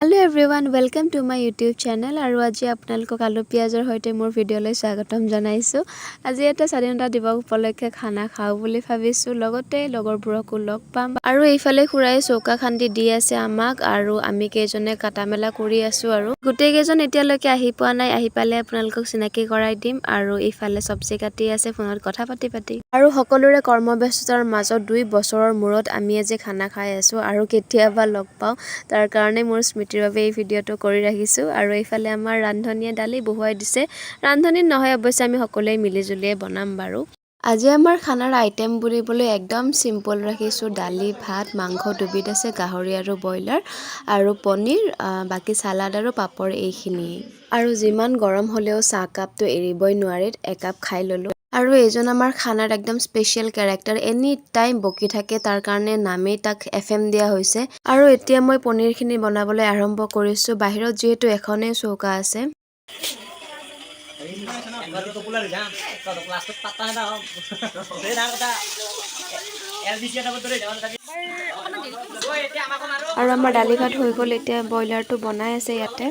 Hello everyone, welcome to my YouTube channel আৰু আজি আপোনালোকক আলু পিয়াজৰ হৈতে মোৰ ভিডিঅ'লৈ স্বাগতম জনাইছো। আজি এটা স্বাধীনতা দিৱস উপলক্ষে খানা খাও বুলি ভাবিছো, লগতে লগৰবোৰকো লগ পাম আৰু এইফালে খুৰাই চৌকা খান্দি দি আছে আমাক আৰু আমি কেজনে কাটামেলা কৰি আছো আৰু গোটেই কেজন এতিয়ালৈকে আহি পোৱা নাই। আহি পালে আপোনালোকক চিনাকি কৰাই দিম আৰু এইফালে সবজি কাটি আছে ফোনত কথা পাতি আৰু সকলোৰে কৰ্মব্যস্ততাৰ মাজত 2 বছৰৰ মূৰত আমি আজি খানা খাই আছো আৰু কেতিয়াবা লগ পাও, তাৰ কাৰণে মোৰ স্মৃতিৰ বাবে এই ভিডিঅ'টো কৰি ৰাখিছো। আৰু এইফালে আমাৰ ৰান্ধনীয়ে দালি বহুৱাই দিছে, ৰান্ধনী নহয় অৱশ্যে আমি সকলোৱে মিলি জুলিয়ে বনাম বাৰু। আজি আমাৰ খানাৰ আইটেম বুলিবলৈ একদম সিম্পল ৰাখিছো, দালি ভাত মাংস দুবিধ আছে, গাহৰি আৰু ব্ৰইলাৰ আৰু পনীৰ, বাকি সালাড আৰু পাপৰ এইখিনি। আৰু যিমান গৰম হলেও চাহ কাপটো এৰিবই নোৱাৰি, একাপ খাই ললো। আৰু এইজন আমাৰ খানাৰ একদম স্পেচিয়েল কেৰেক্টাৰ, এনি টাইম বকি থাকে, তাৰ কাৰণে নামেই তাক FM দিয়া হৈছে। আৰু এতিয়া মই পনীৰখিনি বনাবলৈ আৰম্ভ কৰিছো। বাহিৰত যেহেতু এখনেই চৌকা আছে আৰু আমাৰ দালি ভাত হৈ গ'ল, এতিয়া ব্ৰইলাৰটো বনাই আছে ইয়াতে।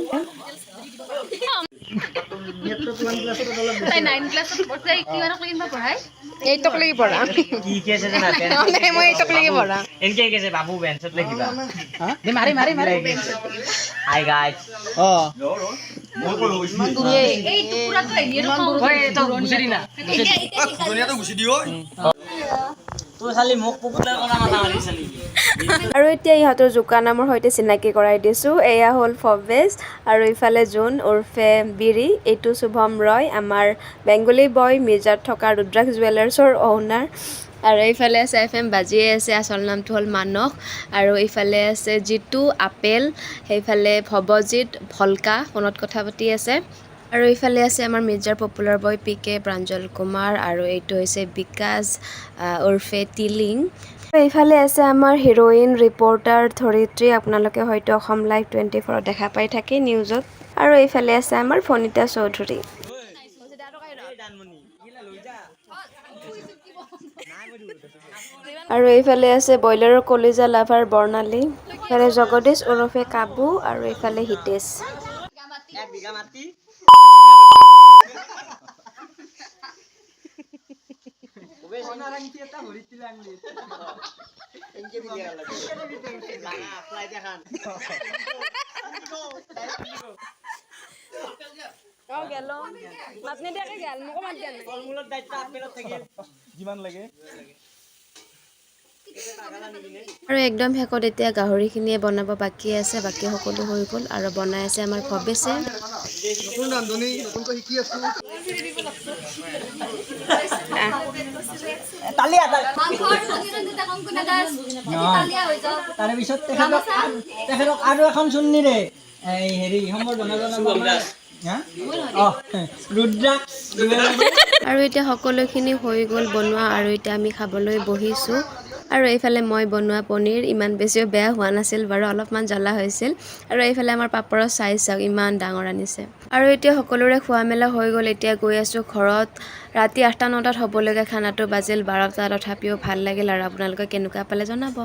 আৰু এতিয়া ইহঁতৰ জোকা নামৰ সৈতে চিনাকি কৰাই দিছো। এয়া হ'ল ফবেজ আৰু ইফালে জোন উৰ্ফে বিৰি, এইটো শুভম ৰয়, আমাৰ বেংগলী বয়, মিৰ্জাত থকা ৰুদ্ৰাক্ষ জুৱেলাৰ্ছৰ অ'নাৰ। আৰু এইফালে আছে FM বাজিয়ে আছে, আচল নামটো হ'ল মানস। আৰু এইফালে আছে জিতু, আপেল, সেইফালে ভৱজিত, ভলকা ফোনত কথা পাতি আছে। আৰু এইফালে আছে আমাৰ মিৰ্জাৰ পপুলাৰ বয় PK প্ৰাঞ্জল কুমাৰ, আৰু এইটো হৈছে বিকাশ উৰ্ফে টিলিং। এইফালে আছে আমাৰ হিৰোইন ৰিপৰ্টাৰ ধৰিত্ৰী, আপোনালোকে হয়তো অসম লাইভ 24 দেখা পাই থাকে নিউজত। আৰু এইফালে আছে আমাৰ ফনিতা চৌধুৰী। আৰু এইফালে আছে ব্ৰইলাৰৰ কলিজা লাভাৰ বৰ্ণালী, এইফালে জগদীশ ওৰফে কাবু, আৰু এইফালে হিতেশ। আৰু একদম শেষত এতিয়া গাহৰিখিনিয়ে বনাব বাকী আছে, বাকী সকলো হৈ গ'ল আৰু বনাই আছে আমাৰ ভৱেশে। আৰু এখন চুন্নিৰে হেৰি আৰু এতিয়া সকলোখিনি হৈ গ'ল বনোৱা, আৰু এতিয়া আমি খাবলৈ বহিছোঁ। আৰু এইফালে মই বনোৱা পনীৰ ইমান বেছিও বেয়া হোৱা নাছিল বাৰু, অলপমান জ্বলা হৈছিল। আৰু এইফালে আমাৰ পাপৰৰ চাইজ চাওক, ইমান ডাঙৰ আনিছে। আৰু এতিয়া সকলোৰে খোৱা মেলা হৈ গ'ল, এতিয়া গৈ আছোঁ ঘৰত। ৰাতি 8টা 9টাত হ'বলগীয়া খানাটো বাজিল 12টা, তথাপিও ভাল লাগিল। আৰু আপোনালোকে কেনেকুৱা পালে জনাব।